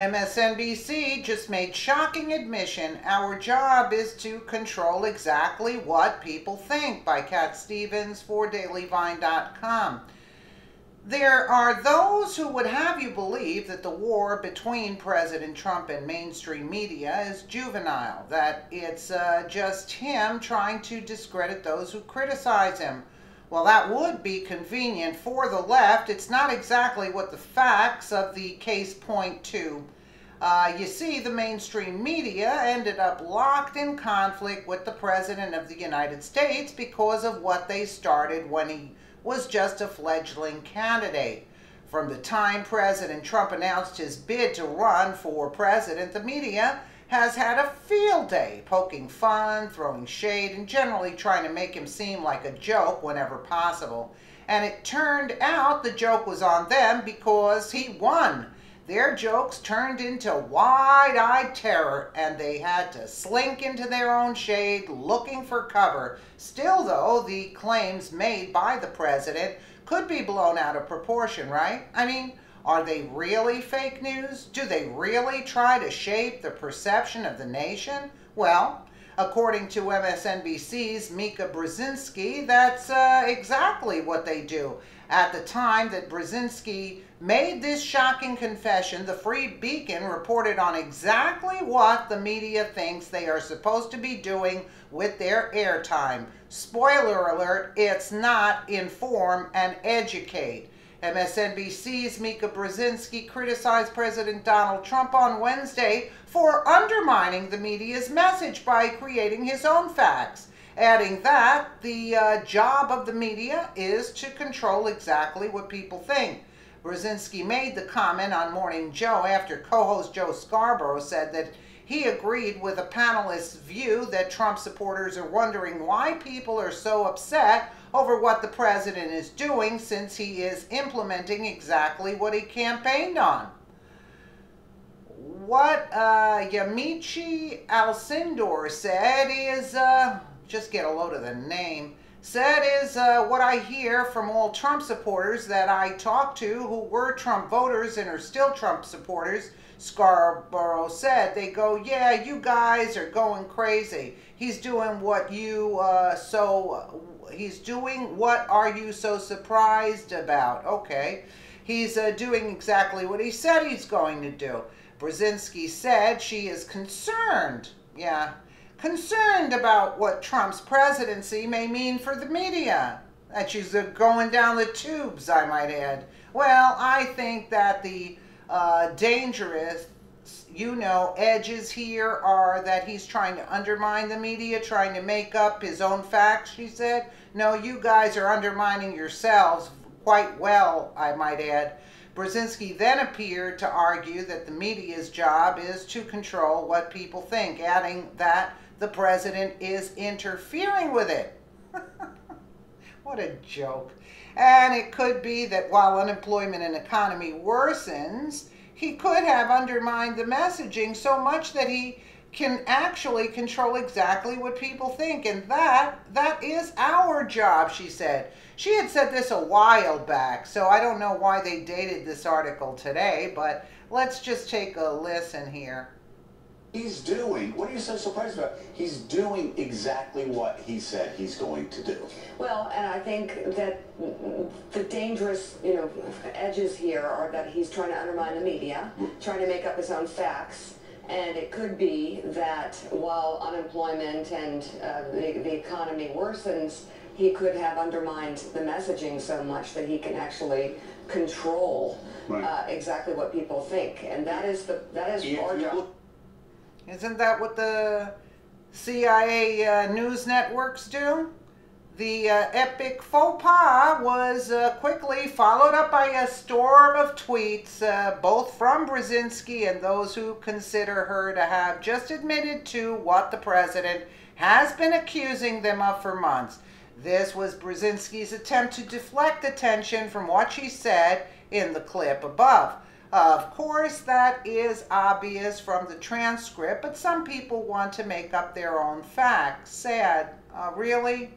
MSNBC just made shocking admission, "Our job is to control exactly what people think," by Cat Stevens for DailyVine.com. There are those who would have you believe that the war between President Trump and mainstream media is juvenile, that it's just him trying to discredit those who criticize him. Well, that would be convenient for the left. It's not exactly what the facts of the case point to. You see, the mainstream media ended up locked in conflict with the President of the United States because of what they started when he was just a fledgling candidate. From the time President Trump announced his bid to run for president, the media has had a field day, poking fun, throwing shade, and generally trying to make him seem like a joke whenever possible. And it turned out the joke was on them because he won. Their jokes turned into wide-eyed terror, and they had to slink into their own shade looking for cover. Still, though, the claims made by the president could be blown out of proportion, right? I mean, are they really fake news? Do they really try to shape the perception of the nation? Well, according to MSNBC's Mika Brzezinski, that's exactly what they do. At the time that Brzezinski made this shocking confession, the Free Beacon reported on exactly what the media thinks they are supposed to be doing with their airtime. Spoiler alert, it's not inform and educate. MSNBC's Mika Brzezinski criticized President Donald Trump on Wednesday for undermining the media's message by creating his own facts, adding that the job of the media is to control exactly what people think. Brzezinski made the comment on Morning Joe after co-host Joe Scarborough said that he agreed with a panelist's view that Trump supporters are wondering why people are so upset over what the president is doing, since he is implementing exactly what he campaigned on. What Yamiche Alcindor said is, just get a load of the name, said is what I hear from all Trump supporters that I talk to who were Trump voters and are still Trump supporters. Scarborough said, they go, "Yeah, you guys are going crazy. He's doing what are you so surprised about?" Okay, he's doing exactly what he said he's going to do. Brzezinski said she is concerned, concerned about what Trump's presidency may mean for the media. That she's going down the tubes, I might add. Well, I think that the dangerous, edges here are that he's trying to undermine the media, trying to make up his own facts, she said. No, you guys are undermining yourselves quite well, I might add. Brzezinski then appeared to argue that the media's job is to control what people think, adding that the president is interfering with it. What a joke. And it could be that while unemployment and economy worsens, he could have undermined the messaging so much that he can actually control exactly what people think. And that is our job, she said. She had said this a while back, so I don't know why they dated this article today, but let's just take a listen here. He's doing, what are you so surprised about? He's doing exactly what he said he's going to do. Well, and I think that the dangerous, edges here are that he's trying to undermine the media, trying to make up his own facts. And it could be that while unemployment and the economy worsens, he could have undermined the messaging so much that he can actually control exactly what people think. And that is our job. Isn't that what the CIA news networks do? The epic faux pas was quickly followed up by a storm of tweets, both from Brzezinski and those who consider her to have just admitted to what the president has been accusing them of for months. This was Brzezinski's attempt to deflect attention from what she said in the clip above. Of course, that is obvious from the transcript, but some people want to make up their own facts. Sad. Really?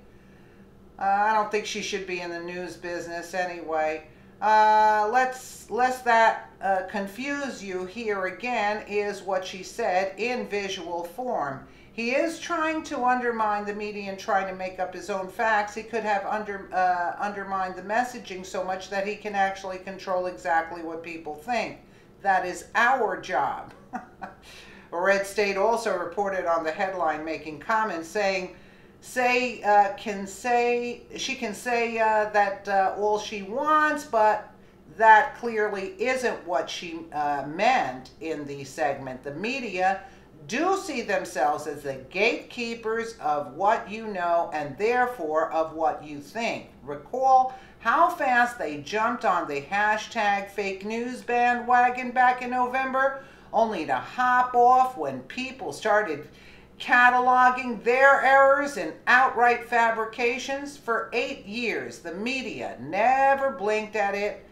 I don't think she should be in the news business anyway. Let's let that confuse you here again is what she said in visual form. He is trying to undermine the media and trying to make up his own facts. He could have undermined the messaging so much that he can actually control exactly what people think. That is our job. Red State also reported on the headline, making comments saying, she can say that all she wants, but that clearly isn't what she meant in the segment. The media do see themselves as the gatekeepers of what you know and therefore of what you think. Recall how fast they jumped on the hashtag fake news bandwagon back in November, only to hop off when people started cataloging their errors and outright fabrications. For 8 years, the media never blinked at it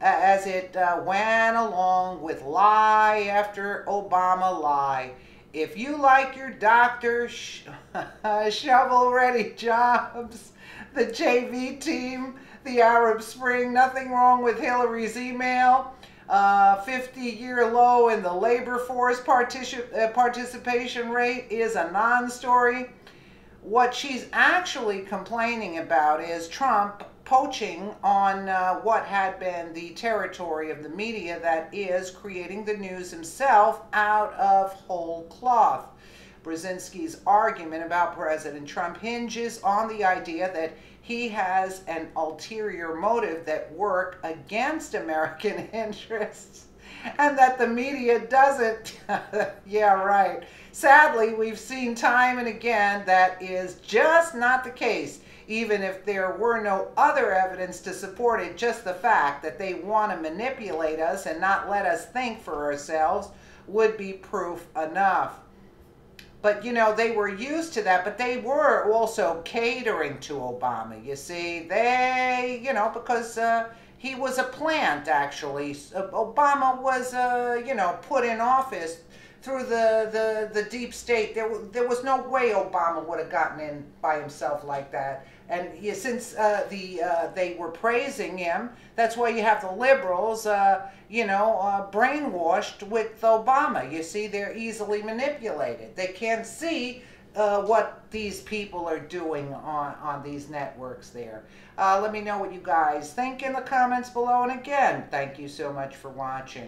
as it went along with lie after Obama lie. If you like your doctor shovel-ready jobs, the JV team, the Arab Spring, nothing wrong with Hillary's email, 50-year low in the labor force participation rate is a non-story. What she's actually complaining about is Trump poaching on what had been the territory of the media, that is, creating the news himself out of whole cloth. Brzezinski's argument about President Trump hinges on the idea that he has an ulterior motive that work against American interests, and that the media doesn't. Yeah, right. Sadly, we've seen time and again that is just not the case. Even if there were no other evidence to support it, just the fact that they want to manipulate us and not let us think for ourselves would be proof enough. But, you know, they were used to that, but they were also catering to Obama. You see, they, you know, because he was a plant, actually. Obama was, you know, put in office through the deep state. There was no way Obama would have gotten in by himself like that. And since they were praising him, that's why you have the liberals, you know, brainwashed with Obama. You see, they're easily manipulated. They can't see what these people are doing on these networks there. Let me know what you guys think in the comments below. And again, thank you so much for watching.